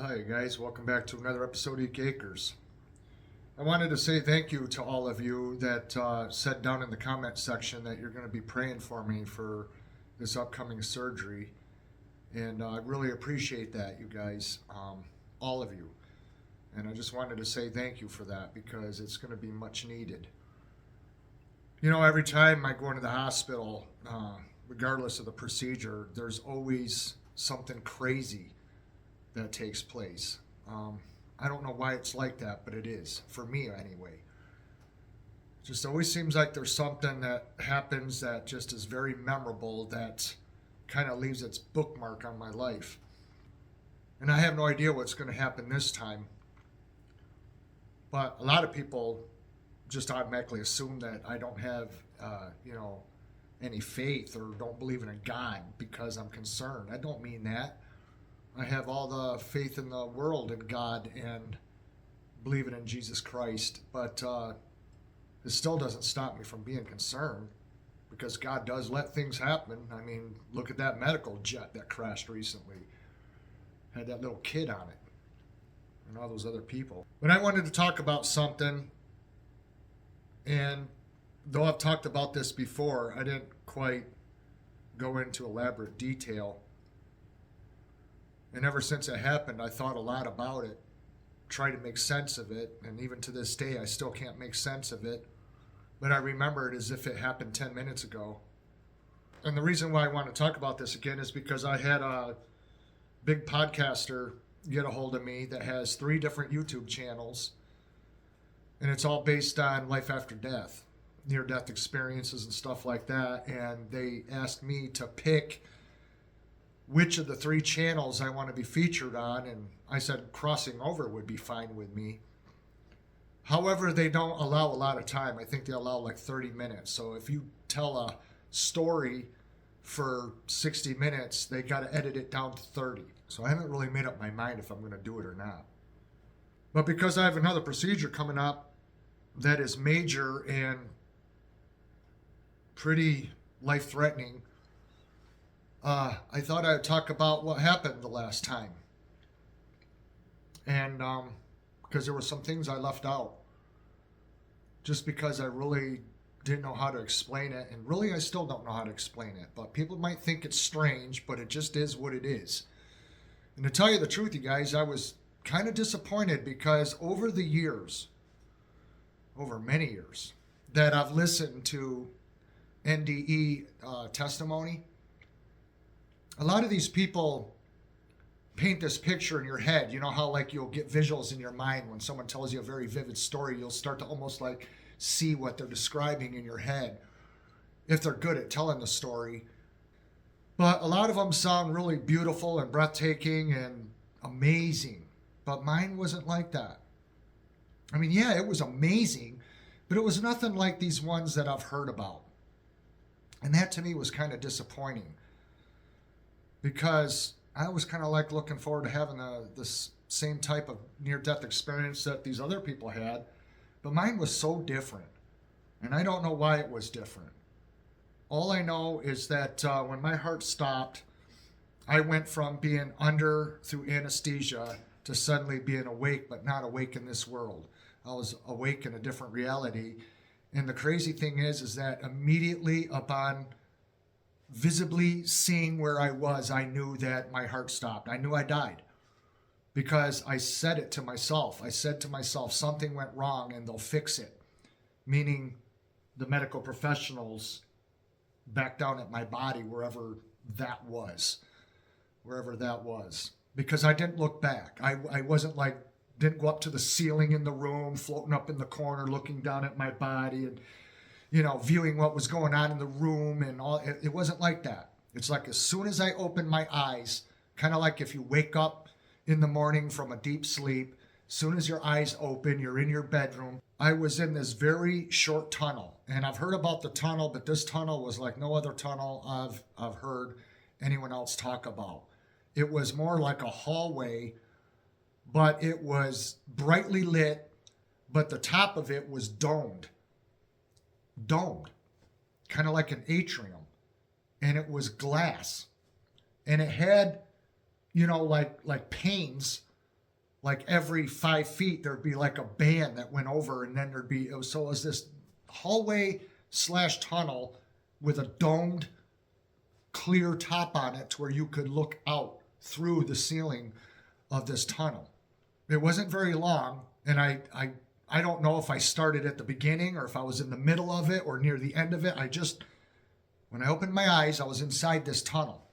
Hi guys, welcome back to another episode of Acres. I wanted to say thank you to all of you that said down in the comment section that you're going to be praying for me for this upcoming surgery. And I really appreciate that, you guys, all of you. And I just wanted to say thank you for that because it's going to be much needed. You know, every time I go into the hospital, regardless of the procedure, there's always something crazy that takes place. I don't know why it's like that, but it is, for me anyway. It just always seems like there's something that happens that just is very memorable that kind of leaves its bookmark on my life. And I have no idea what's going to happen this time. But a lot of people just automatically assume that I don't have, any faith or don't believe in a God because I'm concerned. I don't mean that. I have all the faith in the world in God and believing in Jesus Christ, but it still doesn't stop me from being concerned because God does let things happen. I mean, look at that medical jet that crashed recently. Had that little kid on it and all those other people. But I wanted to talk about something, and though I've talked about this before, I didn't quite go into elaborate detail. And ever since it happened, I thought a lot about it, tried to make sense of it, and even to this day, I still can't make sense of it. But I remember it as if it happened 10 minutes ago. And the reason why I want to talk about this again is because I had a big podcaster get a hold of me that has 3 different YouTube channels, and it's all based on life after death, near-death experiences and stuff like that. And they asked me to pick which of the 3 channels I want to be featured on, and I said crossing over would be fine with me. However, they don't allow a lot of time. I think they allow like 30 minutes. So if you tell a story for 60 minutes, they got to edit it down to 30. So I haven't really made up my mind if I'm going to do it or not. But because I have another procedure coming up that is major and pretty life-threatening, I thought I would talk about what happened the last time. And because there were some things I left out. Just because I really didn't know how to explain it. And really, I still don't know how to explain it. But people might think it's strange, but it just is what it is. And to tell you the truth, you guys, I was kind of disappointed because over the years, over many years, that I've listened to NDE testimony, a lot of these people paint this picture in your head. You know how like you'll get visuals in your mind when someone tells you a very vivid story, you'll start to almost like see what they're describing in your head if they're good at telling the story. But a lot of them sound really beautiful and breathtaking and amazing, but mine wasn't like that. I mean, yeah, it was amazing, but it was nothing like these ones that I've heard about. And that to me was kind of disappointing, because I was kind of like looking forward to having this same type of near-death experience that these other people had, but mine was so different, and I don't know why it was different. All I know is that when my heart stopped, I went from being under through anesthesia to suddenly being awake, but not awake in this world. I was awake in a different reality, and the crazy thing is that immediately upon visibly seeing where I was, I knew that my heart stopped. I knew I died because I said it to myself. I said to myself, something went wrong and they'll fix it. Meaning the medical professionals back down at my body, wherever that was. Because I didn't look back. I wasn't like, didn't go up to the ceiling in the room, floating up in the corner, looking down at my body and viewing what was going on in the room and all. It wasn't like that. It's like as soon as I opened my eyes, kind of like if you wake up in the morning from a deep sleep, as soon as your eyes open, you're in your bedroom. I was in this very short tunnel. And I've heard about the tunnel, but this tunnel was like no other tunnel I've heard anyone else talk about. It was more like a hallway, but it was brightly lit, but the top of it was domed, kind of like an atrium, and it was glass, and it had, like panes like every 5 feet, there'd be like a band that went over, and then it was this hallway / tunnel with a domed clear top on it to where you could look out through the ceiling of this tunnel. It wasn't very long, and I don't know if I started at the beginning or if I was in the middle of it or near the end of it. When I opened my eyes, I was inside this tunnel.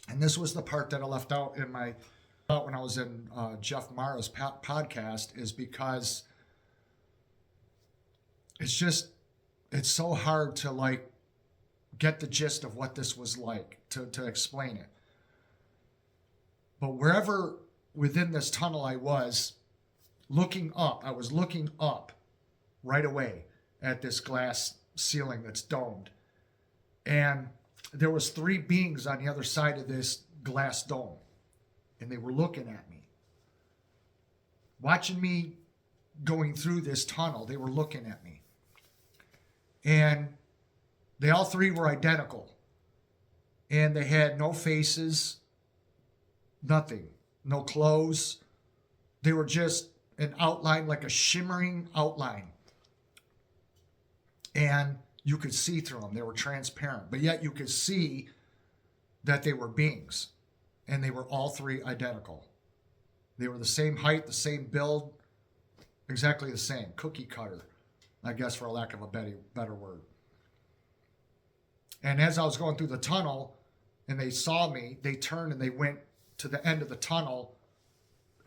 And this was the part that I left out when I was in Jeff Mara's podcast, is because it's so hard to like get the gist of what this was like to explain it. But wherever within this tunnel I was looking up right away at this glass ceiling that's domed. And there was 3 beings on the other side of this glass dome. And they were looking at me. Watching me going through this tunnel, they were looking at me. And they all 3 were identical. And they had no faces, nothing, no clothes. They were just an outline, like a shimmering outline. And you could see through them. They were transparent, but yet you could see that they were beings. And they were all 3 identical. They were the same height, the same build, exactly the same. Cookie cutter, I guess, for a lack of a better word. And as I was going through the tunnel and they saw me, they turned and they went to the end of the tunnel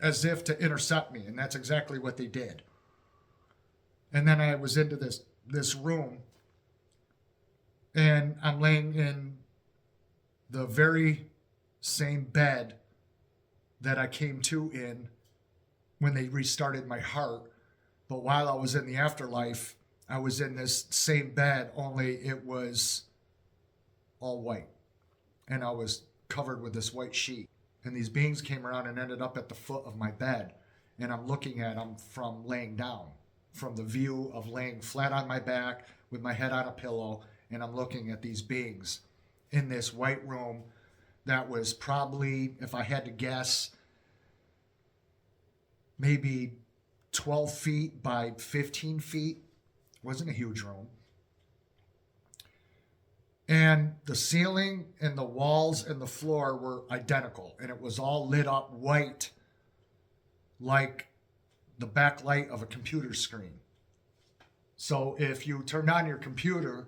as if to intercept me. And that's exactly what they did. And then I was into this room, and I'm laying in the very same bed that I came to in when they restarted my heart. But while I was in the afterlife, I was in this same bed, only it was all white. And I was covered with this white sheet. And these beings came around and ended up at the foot of my bed. And I'm looking at them from laying down, from the view of laying flat on my back with my head on a pillow. And I'm looking at these beings in this white room that was probably, if I had to guess, maybe 12 feet by 15 feet. It wasn't a huge room. And the ceiling and the walls and the floor were identical. And it was all lit up white, like the backlight of a computer screen. So if you turned on your computer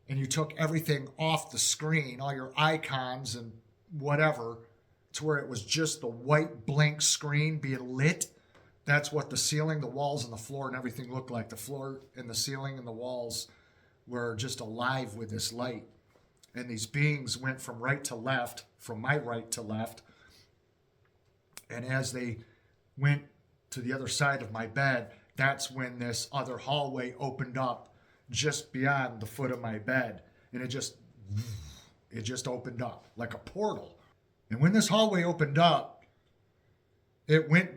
and you took everything off the screen, all your icons and whatever, to where it was just the white blank screen being lit, that's what the ceiling, the walls, and the floor and everything looked like. The floor and the ceiling and the walls were just alive with this light. And these beings went from right to left, from my right to left. And as they went to the other side of my bed, that's when this other hallway opened up just beyond the foot of my bed. And it just opened up like a portal. And when this hallway opened up, it went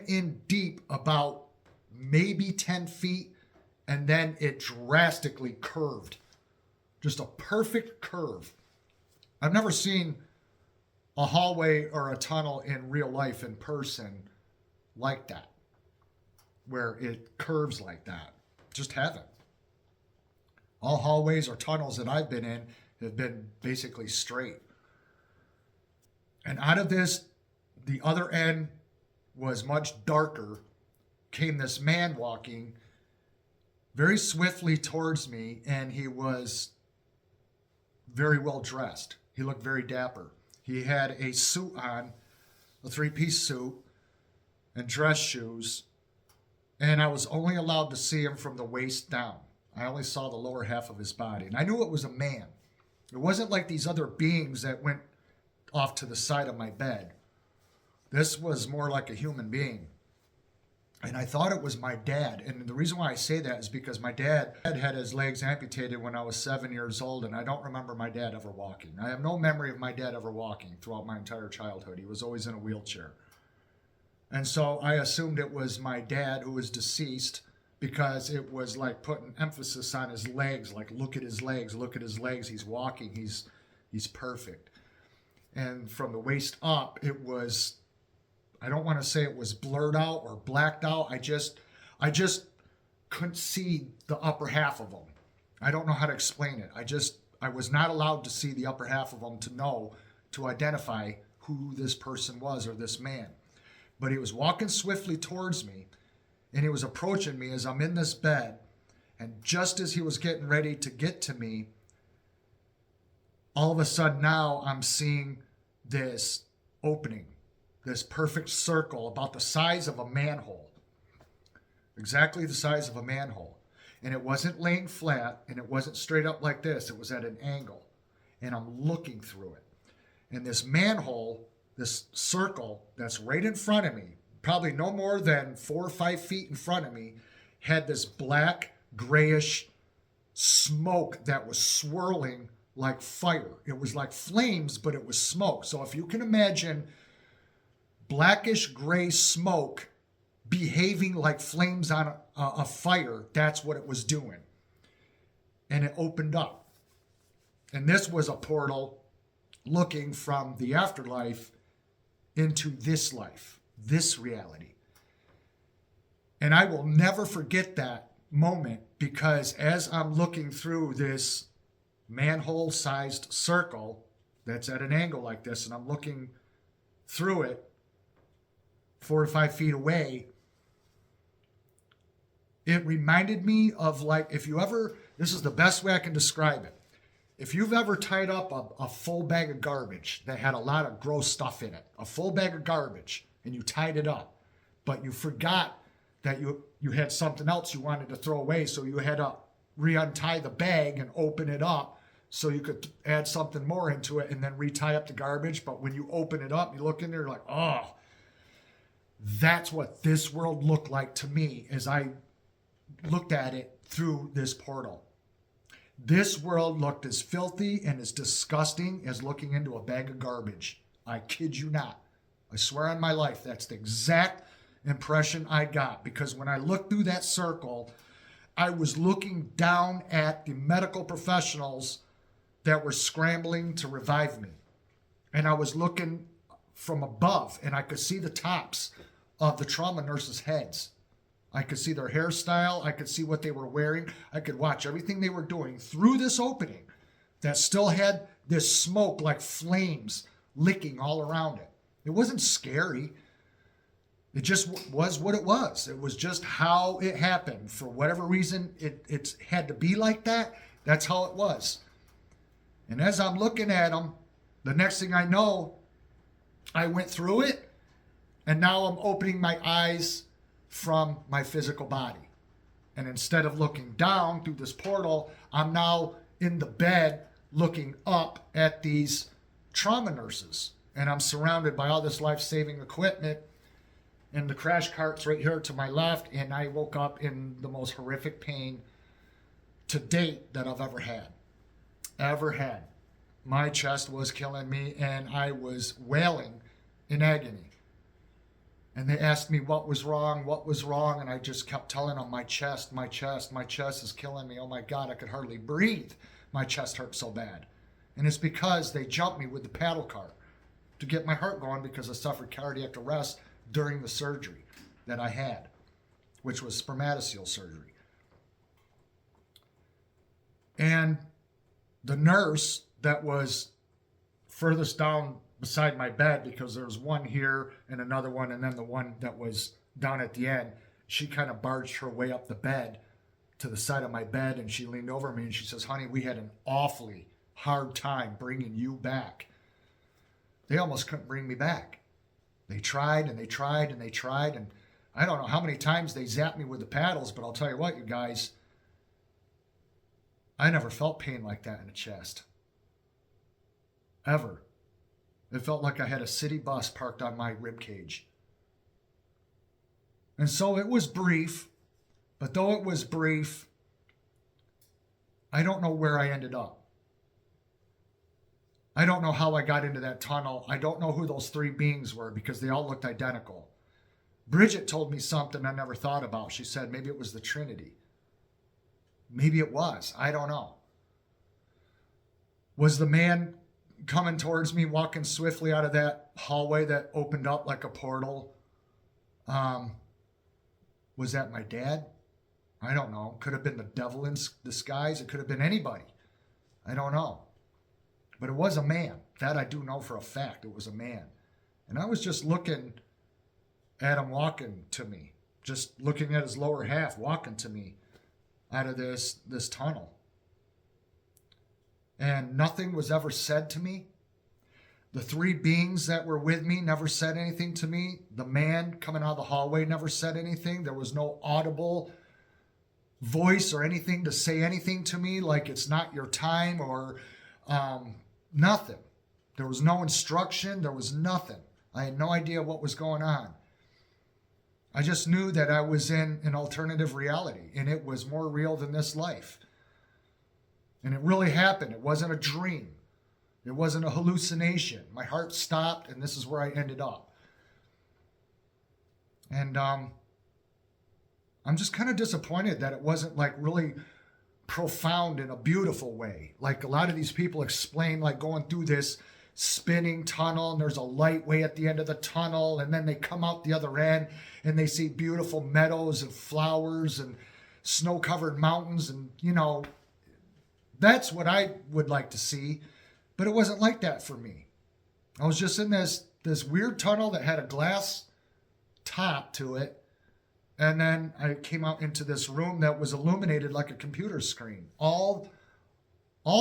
in deep about maybe 10 feet, and then it drastically curved. Just a perfect curve. I've never seen a hallway or a tunnel in real life in person like that, where it curves like that. Just haven't. All hallways or tunnels that I've been in have been basically straight. And out of this, the other end was much darker, came this man walking very swiftly towards me, and he was very well dressed. He looked very dapper. He had a suit on, a 3-piece suit, and dress shoes, and I was only allowed to see him from the waist down. I only saw the lower half of his body, and I knew it was a man. It wasn't like these other beings that went off to the side of my bed. This was more like a human being. And I thought it was my dad. And the reason why I say that is because my dad had his legs amputated when I was 7 years old, and I don't remember my dad ever walking. I have no memory of my dad ever walking throughout my entire childhood. He was always in a wheelchair. And so I assumed it was my dad who was deceased, because it was like putting emphasis on his legs, like look at his legs, he's walking, he's perfect. And from the waist up, it was I don't want to say it was blurred out or blacked out. I just couldn't see the upper half of them. I don't know how to explain it. I was not allowed to see the upper half of them to identify who this person was or this man. But he was walking swiftly towards me, and he was approaching me as I'm in this bed. And just as he was getting ready to get to me, all of a sudden now I'm seeing this opening, this perfect circle about the size of a manhole. Exactly the size of a manhole. And it wasn't laying flat, and it wasn't straight up like this. It was at an angle. And I'm looking through it. And this manhole, this circle that's right in front of me, probably no more than 4 or 5 feet in front of me, had this black, grayish smoke that was swirling like fire. It was like flames, but it was smoke. So if you can imagine blackish gray smoke behaving like flames on a fire, that's what it was doing. And it opened up. And this was a portal looking from the afterlife into this life, this reality. And I will never forget that moment, because as I'm looking through this manhole-sized circle that's at an angle like this, and I'm looking through it 4 or 5 feet away, it reminded me of, like, if you ever, this is the best way I can describe it. If you've ever tied up a full bag of garbage that had a lot of gross stuff in it, a full bag of garbage, and you tied it up, but you forgot that you had something else you wanted to throw away, so you had to re-untie the bag and open it up so you could add something more into it and then re-tie up the garbage. But when you open it up, you look in there, you're like, oh, that's what this world looked like to me as I looked at it through this portal. This world looked as filthy and as disgusting as looking into a bag of garbage. I kid you not. I swear on my life, that's the exact impression I got. Because when I looked through that circle, I was looking down at the medical professionals that were scrambling to revive me. And I was looking from above, and I could see the tops of the trauma nurses' heads. I could see their hairstyle. I could see what they were wearing. I could watch everything they were doing through this opening that still had this smoke like flames licking all around it. It wasn't scary. It just was what it was. It was just how it happened. For whatever reason, it had to be like that. That's how it was. And as I'm looking at them, the next thing I know, I went through it, and now I'm opening my eyes from my physical body. And instead of looking down through this portal, I'm now in the bed looking up at these trauma nurses. And I'm surrounded by all this life-saving equipment and the crash cart's right here to my left. And I woke up in the most horrific pain to date that I've ever had. My chest was killing me, and I was wailing in agony. And they asked me what was wrong, and I just kept telling them, my chest is killing me. Oh my God, I could hardly breathe. My chest hurt so bad. And it's because they jumped me with the paddle cart to get my heart going, because I suffered cardiac arrest during the surgery that I had, which was spermatocele surgery. And the nurse that was furthest down beside my bed, because there was one here and another one, and then the one that was down at the end, she kind of barged her way up the bed to the side of my bed, and she leaned over me and she says, honey, we had an awfully hard time bringing you back. They almost couldn't bring me back. They tried and they tried and they tried, and I don't know how many times they zapped me with the paddles, but I'll tell you what, you guys, I never felt pain like that in the chest. Ever. It felt like I had a city bus parked on my rib cage. And so it was brief, but though it was brief, I don't know where I ended up. I don't know how I got into that tunnel. I don't know who those 3 beings were, because they all looked identical. Bridget told me something I never thought about. She said maybe it was the Trinity. Maybe it was. I don't know. Was the man coming towards me, walking swiftly out of that hallway that opened up like a portal. Was that my dad? I don't know. Could have been the devil in disguise. It could have been anybody. I don't know. But it was a man. That I do know for a fact. It was a man. And I was just looking at him walking to me. Just looking at his lower half walking to me out of this tunnel. And nothing was ever said to me. The three beings that were with me never said anything to me. The man coming out of the hallway never said anything. There was no audible voice or anything to say anything to me, like it's not your time or nothing. There was no instruction. There was nothing. I had no idea what was going on. I just knew that I was in an alternative reality, and it was more real than this life. And it really happened. It wasn't a dream. It wasn't a hallucination. My heart stopped, and this is where I ended up. And I'm just kind of disappointed that it wasn't like really profound in a beautiful way. Like a lot of these people explain, like going through this spinning tunnel, and there's a light way at the end of the tunnel, and then they come out the other end, and they see beautiful meadows and flowers and snow-covered mountains, and, you know, that's what I would like to see. But it wasn't like that for me. I was just in this weird tunnel that had a glass top to it. And then I came out into this room that was illuminated like a computer screen. All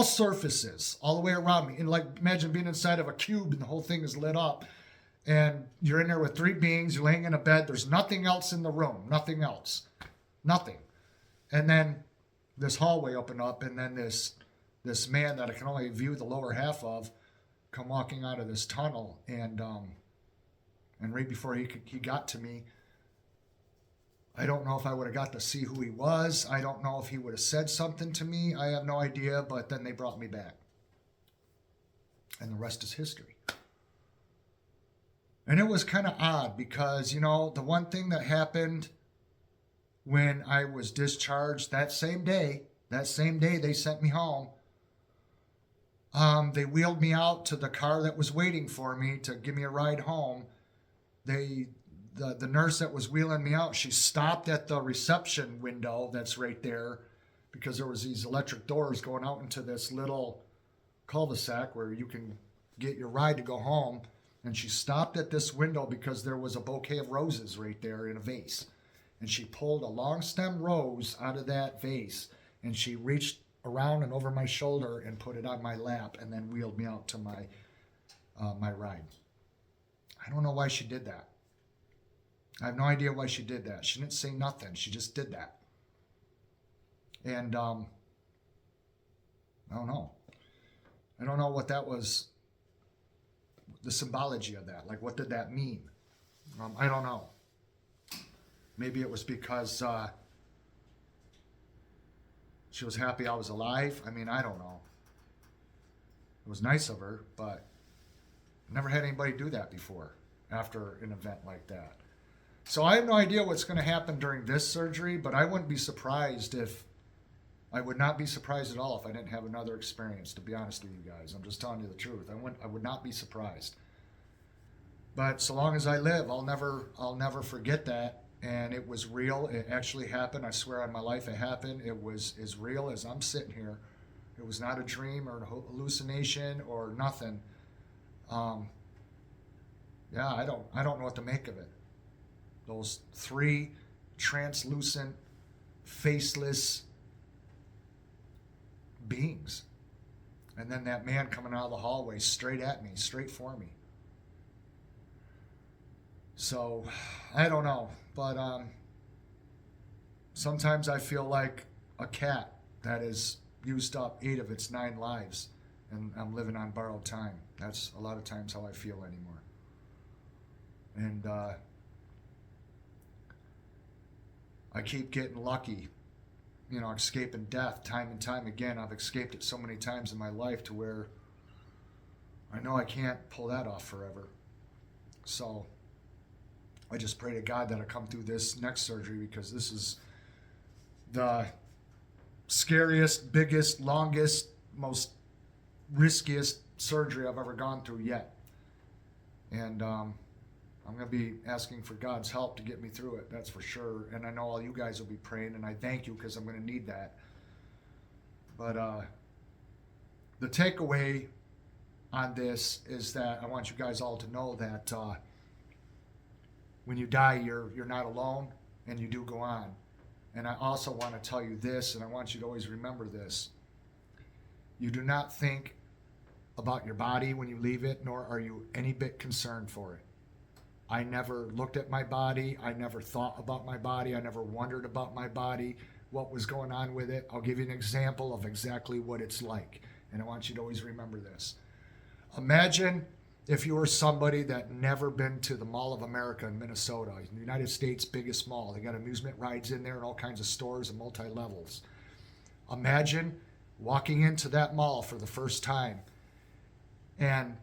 surfaces, all the way around me. And like, imagine being inside of a cube and the whole thing is lit up. And you're in there with three beings. You're laying in a bed. There's nothing else in the room. Nothing else. Nothing. And then this hallway opened up, and then this man that I can only view the lower half of come walking out of this tunnel, and right before he got to me, I don't know if I would have got to see who he was. I don't know if he would have said something to me. I have no idea, but then they brought me back. And the rest is history. And it was kind of odd because, you know, the one thing that happened when I was discharged that same day they sent me home. They wheeled me out to the car that was waiting for me to give me a ride home. The nurse that was wheeling me out, she stopped at the reception window that's right there because there was these electric doors going out into this little cul-de-sac where you can get your ride to go home. And she stopped at this window because there was a bouquet of roses right there in a vase. And she pulled a long stem rose out of that vase, and she reached around and over my shoulder and put it on my lap, and then wheeled me out to my ride. I don't know why she did that. I have no idea why she did that. She didn't say nothing. She just did that. And I don't know. I don't know what that was, the symbology of that. Like, what did that mean? I don't know. Maybe it was because she was happy I was alive. I mean, I don't know. It was nice of her, but I never had anybody do that before after an event like that. So I have no idea what's going to happen during this surgery, but I wouldn't be surprised I would not be surprised at all if I didn't have another experience, to be honest with you guys. I'm just telling you the truth. I would not be surprised. But so long as I live, I'll never forget that. And it was real. It actually happened. I swear on my life it happened. It was as real as I'm sitting here. It was not a dream or a hallucination or nothing. I don't know what to make of it. Those three translucent, faceless beings. And then that man coming out of the hallway straight at me, straight for me. So, I don't know. But sometimes I feel like a cat that has used up 8 of its 9 lives, and I'm living on borrowed time. That's a lot of times how I feel anymore. And I keep getting lucky, escaping death time and time again. I've escaped it so many times in my life to where I know I can't pull that off forever. So I just pray to God that I come through this next surgery, because this is the scariest, biggest, longest, most riskiest surgery I've ever gone through yet. And I'm going to be asking for God's help to get me through it, that's for sure. And I know all you guys will be praying, and I thank you because I'm going to need that. But the takeaway on this is that I want you guys all to know that when you die, you're not alone, and you do go on. And I also want to tell you this, and I want you to always remember this. You do not think about your body when you leave it, nor are you any bit concerned for it. I never looked at my body. I never thought about my body. I never wondered about my body, what was going on with it. I'll give you an example of exactly what it's like, and I want you to always remember this. Imagine if you were somebody that never been to the Mall of America in Minnesota, the United States' biggest mall. They got amusement rides in there and all kinds of stores and multi-levels. Imagine walking into that mall for the first time and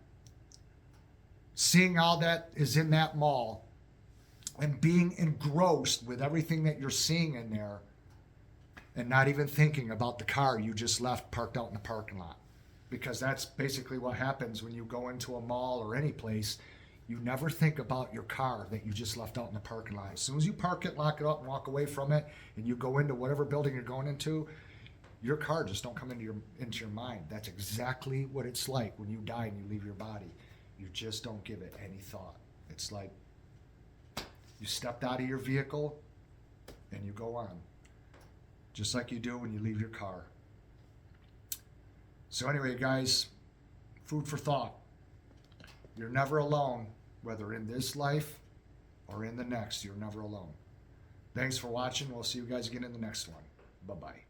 seeing all that is in that mall and being engrossed with everything that you're seeing in there and not even thinking about the car you just left parked out in the parking lot. Because that's basically what happens when you go into a mall or any place. You never think about your car that you just left out in the parking lot. As soon as you park it, lock it up, and walk away from it, and you go into whatever building you're going into, your car just don't come into your mind. That's exactly what it's like when you die and you leave your body. You just don't give it any thought. It's like you stepped out of your vehicle and you go on, just like you do when you leave your car. So anyway, guys, food for thought. You're never alone, whether in this life or in the next. You're never alone. Thanks for watching. We'll see you guys again in the next one. Bye-bye.